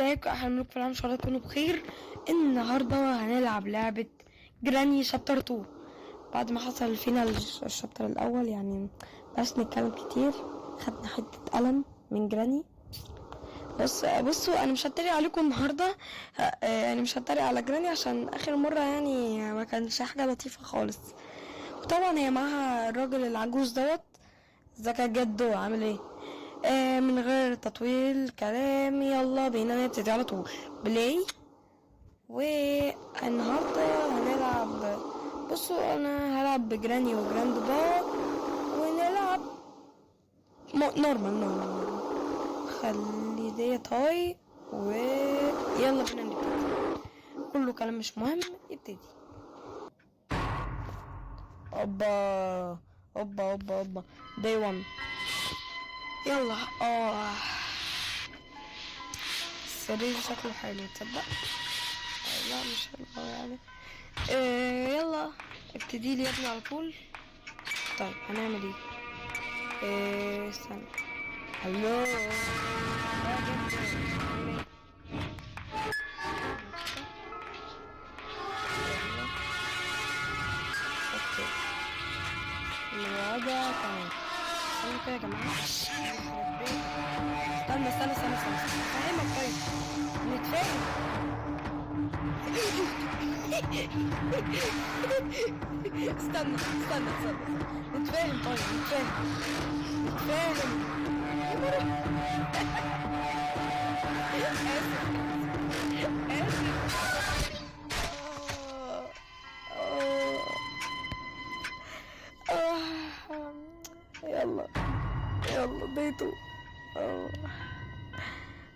ازيكم اهلا بكم في العالم، ان شاء الله تكونوا بخير. النهارده هنلعب لعبه جراني شابتر 2 بعد ما حصل فينا الشابتر الاول. يعني بس نتكلم كتير، خدنا حته قلم من جراني. بصوا انا مش هتريق عليكم النهارده، يعني مش هتريق على جراني عشان اخر مره يعني ما كانش حاجه لطيفه خالص. وطبعا هي معاها الراجل العجوز دوت. ازيك يا جدو، عامل ايه؟ من غير تطويل كلام يلا بينا نبتدي على طول بلاي. والنهارده هنلعب، بصوا انا هلعب بجراني وجراند با، ونلعب نورمال. خلي ديت هاي ويلا بينا نبتدي. كله كلام مش مهم، ابتدي. اوبا اوبا اوبا اوبا داي 1. يلا السرير شكله حلو تصدق. لا مش حلو يعني. يلا ابتدي لي يا ابني على طول. طيب هنعمل ايه؟ استنى. هلو يا جدو. اوكي الوضع تمام. استنى كده يا جماعة. استنى فاهمك. طيب نتفاهم. استنى نتفاهم. طيب نتفاهم يا مرة. يلا بيتو.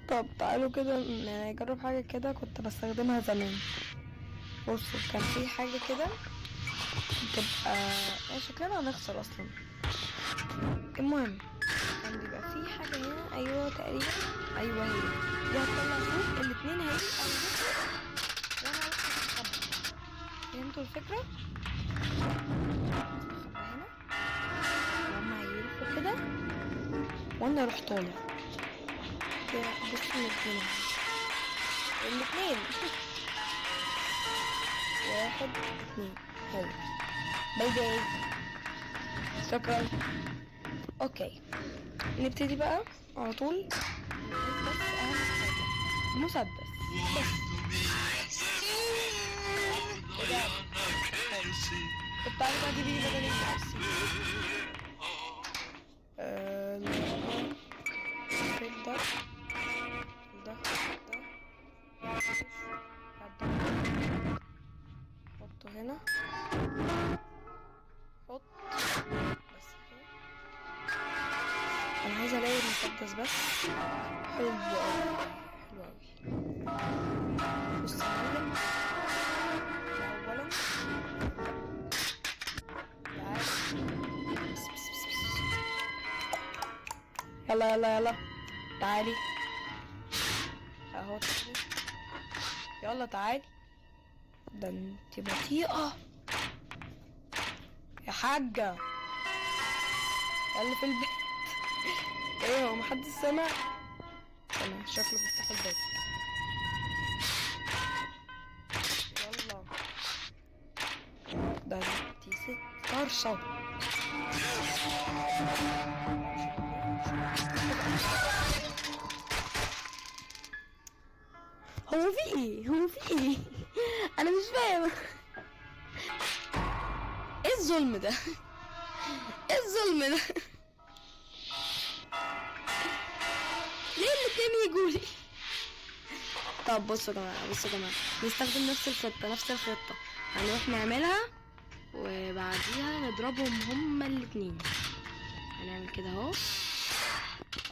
طب تعالوا كده نجرب حاجة كده كنت بستخدمها زمان. بصوا كان في حاجة كده بتبقى شكلنا هنخسر اصلا. المهم كان بيبقى في حاجة هنا، ايوه تقريبا، ايوه هي دي هتطلع صوت. الاتنين هيبقوا وانا اروح استخبى. فهمتوا الفكرة؟ استخبى هنا وهما هيروحوا كده وانا اروح طالع كده. بصوا الاتنين واحد اتنين. حلو، باي. شكرا. اوكي نبتدي بقى على طول. بس اهم حاجة مسدس بس. كنت عارفة اجيب ايه بدل الكرسي. ده حطه هنا. حط بس كده. انا عايزه الاقي المسدس بس. حلو اوي. بص يا معلم، اولا تعالى. يلا تعالي اهو. يلا تعالي. ده انت بطيئة يا حاجة اللي في البيت. ايه هو محدش سمع؟ انا شكله بيفتح الباب. يلا ده انتي ست طرشة. هو في ايه؟ انا مش فاهم. ايه الظلم ده؟ ليه الاتنين يجولي؟ طب بصوا يا جماعة نستخدم نفس الخطة. هنروح نعملها وبعديها نضربهم هما الاتنين. هنعمل كده اهو.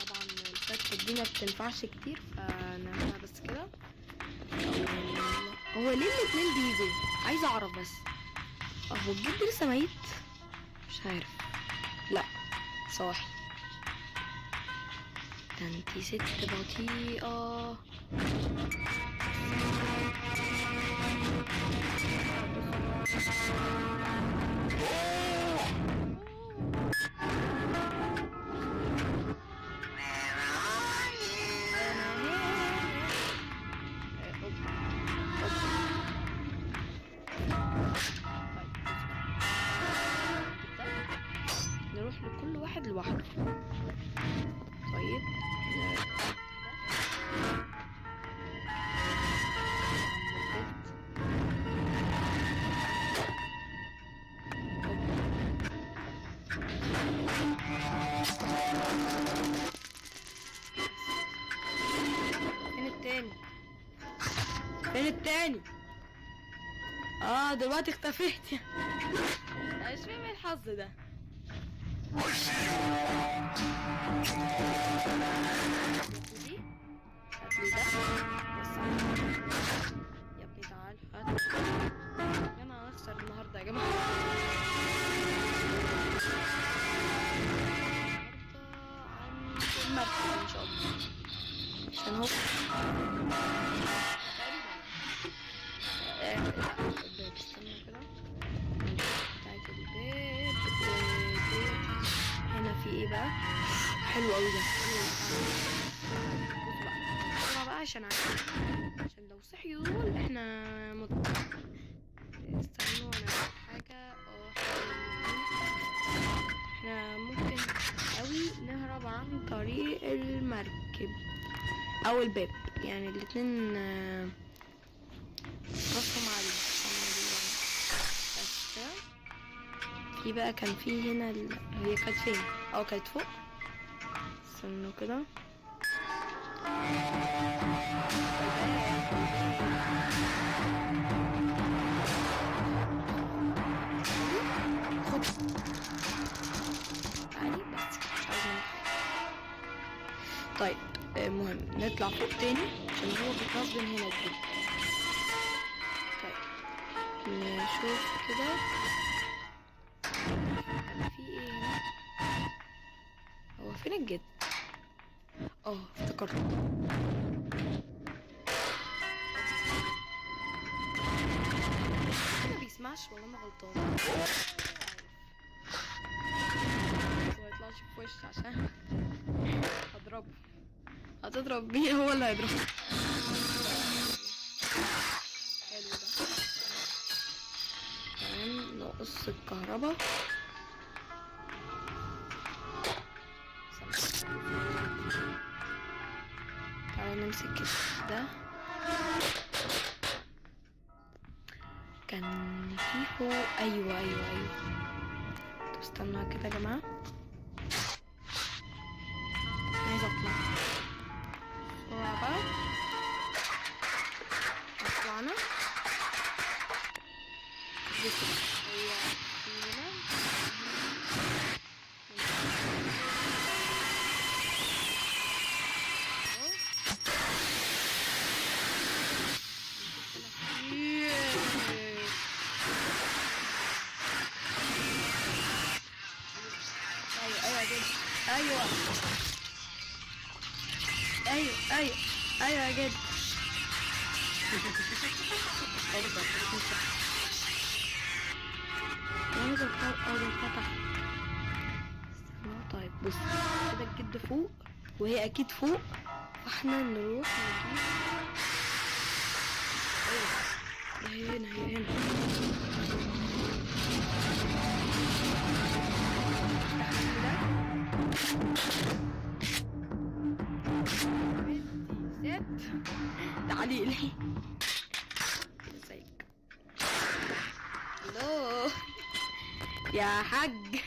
طبعا الفتة دي ما بتنفعش كتير فنعملها بس كده. هو ليه الاتنين بيجوا؟ عايزة اعرف بس. هو الجد لسه ميت؟ مش عارف. لا صاحي. ده انتي ست بطيئة. هنروح لكل واحد لوحده. طيب فين التاني؟ فين التاني؟ دلوقتي اختفيت. انا مش فاهم ايه الحظ ده. دي هاتلي ده بس يا ابني تعال هات. يا انا هنخسر النهارده يا جماعه. عند المركب ان شاء الله عشان هو الباب. استنى كده بتاعت الباب هنا في ايه بقى؟ حلو قوي ده. بص بقى عشان لو صحيوا دول احنا استنوا انا حاجة. احنا ممكن قوي نهرب عن طريق المركب او الباب، يعني الاتنين راسهم عالي. بس في بقى كان في هنا هي كانت فين؟ كانت فوق. استنوا كده. خد تعالي بس مش عايزة. طيب المهم نطلع فوق تاني عشان هو بيتنظم هنا كده. طيب نشوف كده في ايه هنا. هو فين الجد؟ افتكرت. ما بيسمعش ولا انا غلطان؟ ما يطلعش في وشي عشان هضربه. هتضرب بيه هو اللي هيضربه. حلو ده. تمام نقص الكهرباء. تعالى نمسك ده. كان فيه فوق. ايوه استنوا كده يا جماعه. عايزه اطلع بسرعه بقى. طلعنا. بصوا هي هنا ايوه يا جد. طيب بص كده الجد فوق وهي اكيد فوق، فاحنا نروح نجيب. هي هنا تعالي لي. ازيك؟ الو يا حاج،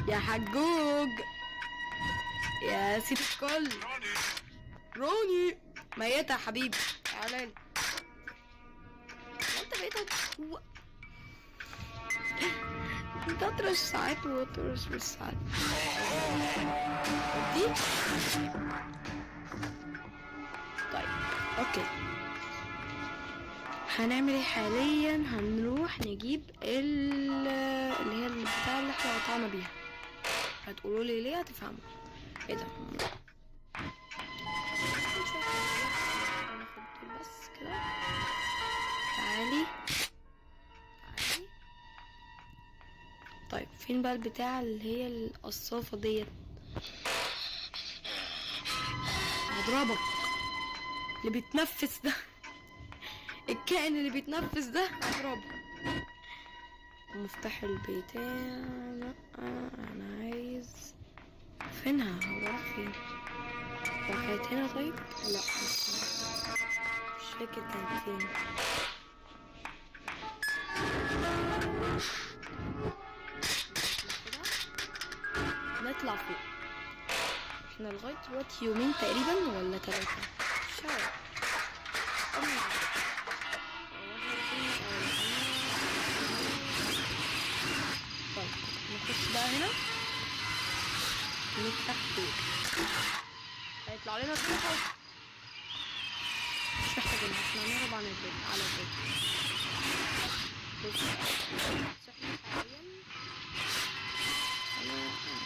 يا حجوج، يا سيد الكل. روني ميتة يا حبيبي. تعالى لي. انت بقيت انت اطرش ساعات واطرش مش ساعات. دي طيب اوكي. هنعمل ايه حاليا؟ هنروح نجيب اللي هي البتاع اللي احنا قطعنا بيها. هتقولوا لي ليه؟ هتفهموا. ايه ده؟ ناخد دول بس كده. تعالي. طيب فين بقى البتاع اللي هي القصافة ديت؟ هضربك. اللي بيتنفس ده، الكائن اللي بيتنفس ده هضربه. مفتاح البيتين. لأ انا عايز فينها، هو راح فين؟ هو كانت هنا طيب؟ لا مش فاكر كانت فين. نطلع فوق. احنا لغاية دلوقتي يومين تقريبا ولا 3 مش عارف. طيب نخش بقى هنا نفتح فوق. هيطلع لنا الصفحة. مش محتاجين، احنا هنهرب عن البيت على البيت. بص احنا حاليا انا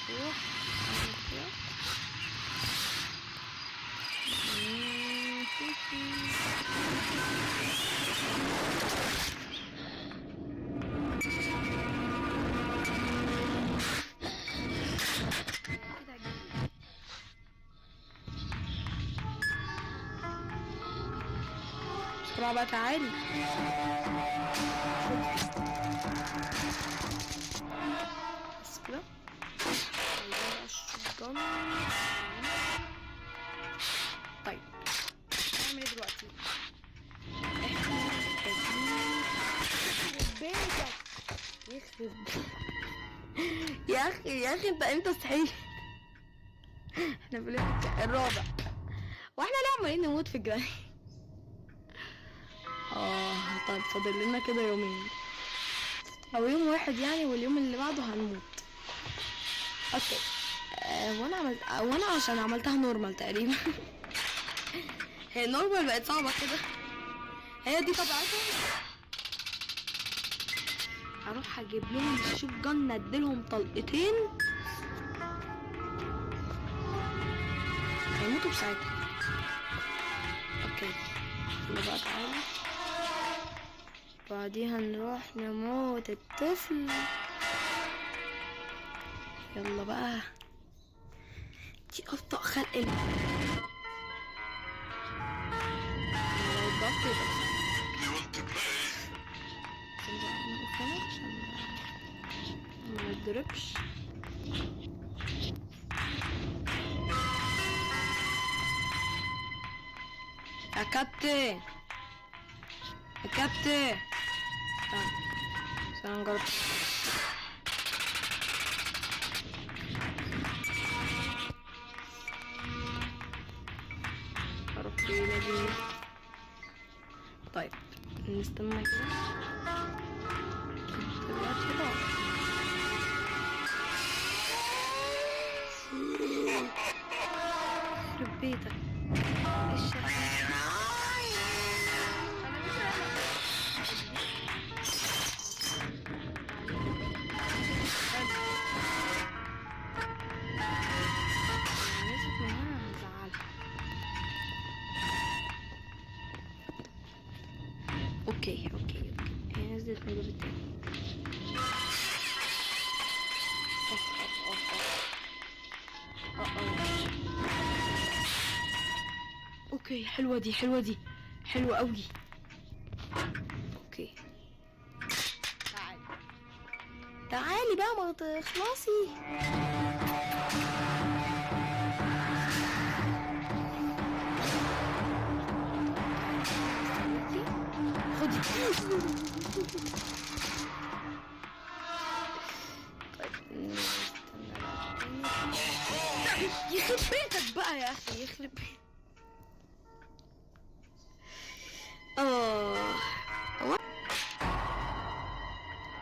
هروح اعمل كده. بسرعة بقى تعالي. بس كده. طيب نعمل ايه دلوقتي؟ احنا محتاجين يخرب يا اخي انت امتى صحيت؟ احنا في اليوم الرابع واحنا ليه عمالين نموت في الجري؟ طيب فاضل لنا كده يومين او يوم واحد يعني، واليوم اللي بعده هنموت. اوكي. وانا عشان عملتها نورمال تقريبا. هي نورمال بقت صعبة كده، هي دي طبيعتها. هروح اجيب لهم الشوت جن، اديلهم طلقتين هيموتوا بساعتها. اوكي يلا بقى تعالى، بعديها نروح نموت الطفل. يلا بقى، دي ابطأ خلق الله. لو ضغط يبقى عشان ما نضربش. يا كابتن يا كابتن استنى نجرب. اروح فين اجي؟ طيب نستنى كده دلوقتي بقى. يخرب بيتك اوكي هي نزلت من الباب التاني. اوكي حلوة دي حلوة قوي. اوكي تعالي بقى ما تخلصي. خدي. طيب يخرب بيتك بقى يا اخي، يخرب بيتك.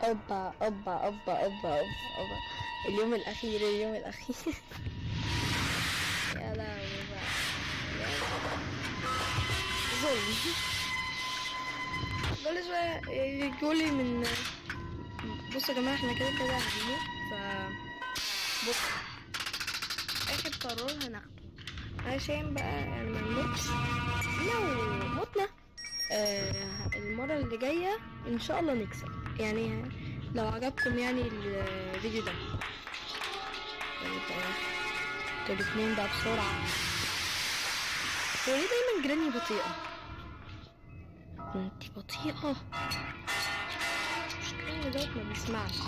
اوبا اليوم الاخير يا لهوي بقى ظلم. كل شويه يجولي من بصوا يا جماعه احنا كده هنموت. ف بص اخر قرار هناخده عشان بقى يعني ما نموتش. لو متنا المره اللي جايه ان شاء الله نكسب يعني. لو عجبكم يعني الفيديو ده الاتنين بقى بسرعة. هو ليه دايما جراني بطيئة؟ انتي بطيئة مشكلة. التاني دوت ما بيسمعش.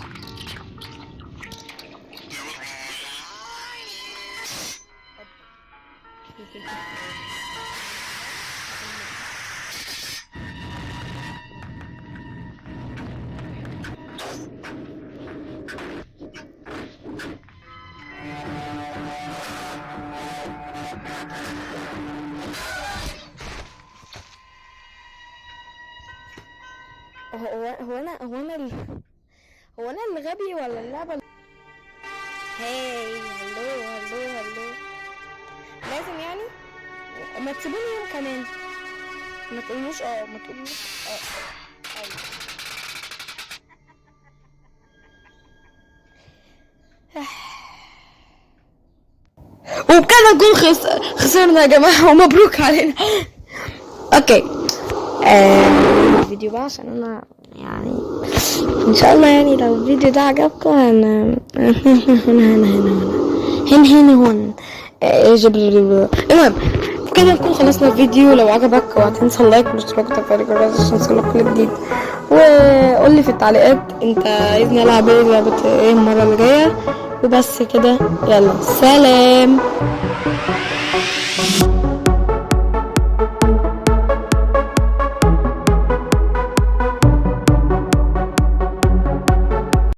هو انا الغبي ولا اللعبة؟ هاي هلو لازم يعني ما تسيبوني يوم كمان، ما تقولوش ما تقولوش ايوه. وبكده نكون خسرنا يا جماعة ومبروك علينا. اوكي الفيديو بقى عشان انا يعني ان شاء الله يعني لو الفيديو ده عجبكم هنا هون المهم كده نكون خلصنا الفيديو. لو عجبك وهتنسى اللايك والاشتراك وتفعيل الجرس عشان يوصلك كل جديد، وقول لي في التعليقات انت عايزني العب ايه، لعبة ايه المرة اللي جاية. وبس كده، يلا سلام.